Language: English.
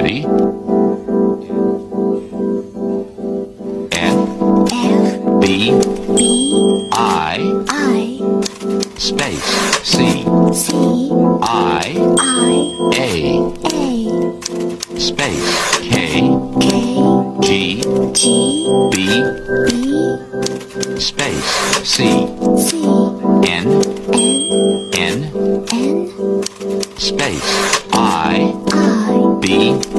Ready? B I space C I A space K G B space C N space I B